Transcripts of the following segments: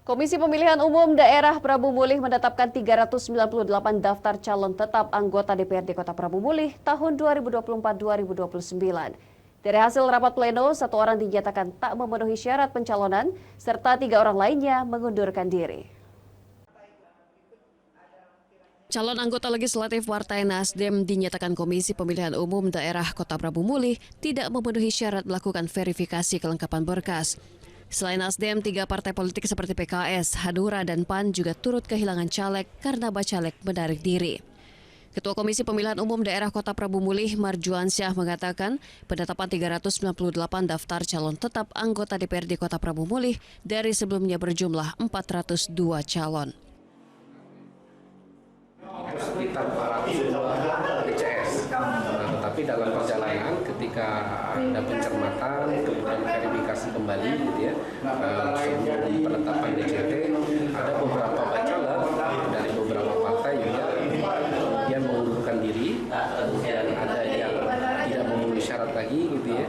Komisi Pemilihan Umum Daerah Prabu Mulih menetapkan 398 daftar calon tetap anggota DPRD Kota Prabu Mulih tahun 2024-2029. Dari hasil rapat pleno, 1 orang dinyatakan tak memenuhi syarat pencalonan, serta 3 orang lainnya mengundurkan diri. Calon anggota legislatif Partai Nasdem dinyatakan Komisi Pemilihan Umum Daerah Kota Prabu Mulih tidak memenuhi syarat melakukan verifikasi kelengkapan berkas. Selain Nasdem, 3 partai politik seperti PKS, Hanura, dan PAN juga turut kehilangan caleg karena bacalek menarik diri. Ketua Komisi Pemilihan Umum Daerah Kota Prabu Mulih, Marjuansyah, mengatakan penetapan 398 daftar calon tetap anggota DPRD Kota Prabu Mulih dari sebelumnya berjumlah 402 calon. Sekitar 402 DCS. Tetapi dalam perjalanan ketika ada pencermatan, kemudian verifikasi kembali gitu ya, sebelum penetapan DCT, ada beberapa bacalek dari beberapa partai juga kemudian mengundurkan diri, kemudian ada yang tidak memenuhi syarat lagi gitu ya.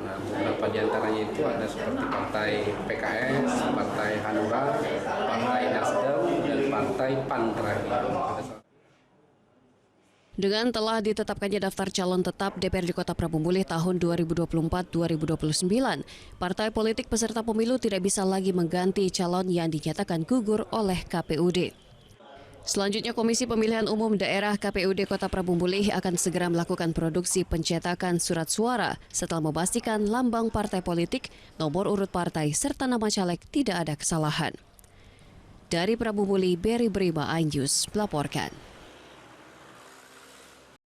Nah, beberapa di antaranya itu ada seperti partai PKS, partai Hanura, partai Nasdem, dan partai PAN terakhir. Dengan telah ditetapkannya daftar calon tetap DPRD Kota Prabu Mulih tahun 2024-2029, partai politik peserta pemilu tidak bisa lagi mengganti calon yang dinyatakan gugur oleh KPUD. Selanjutnya, Komisi Pemilihan Umum Daerah KPUD Kota Prabu Mulih akan segera melakukan produksi pencetakan surat suara setelah memastikan lambang partai politik, nomor urut partai, serta nama caleg tidak ada kesalahan. Dari Prabu Mulih, Berry Brima, iNews melaporkan.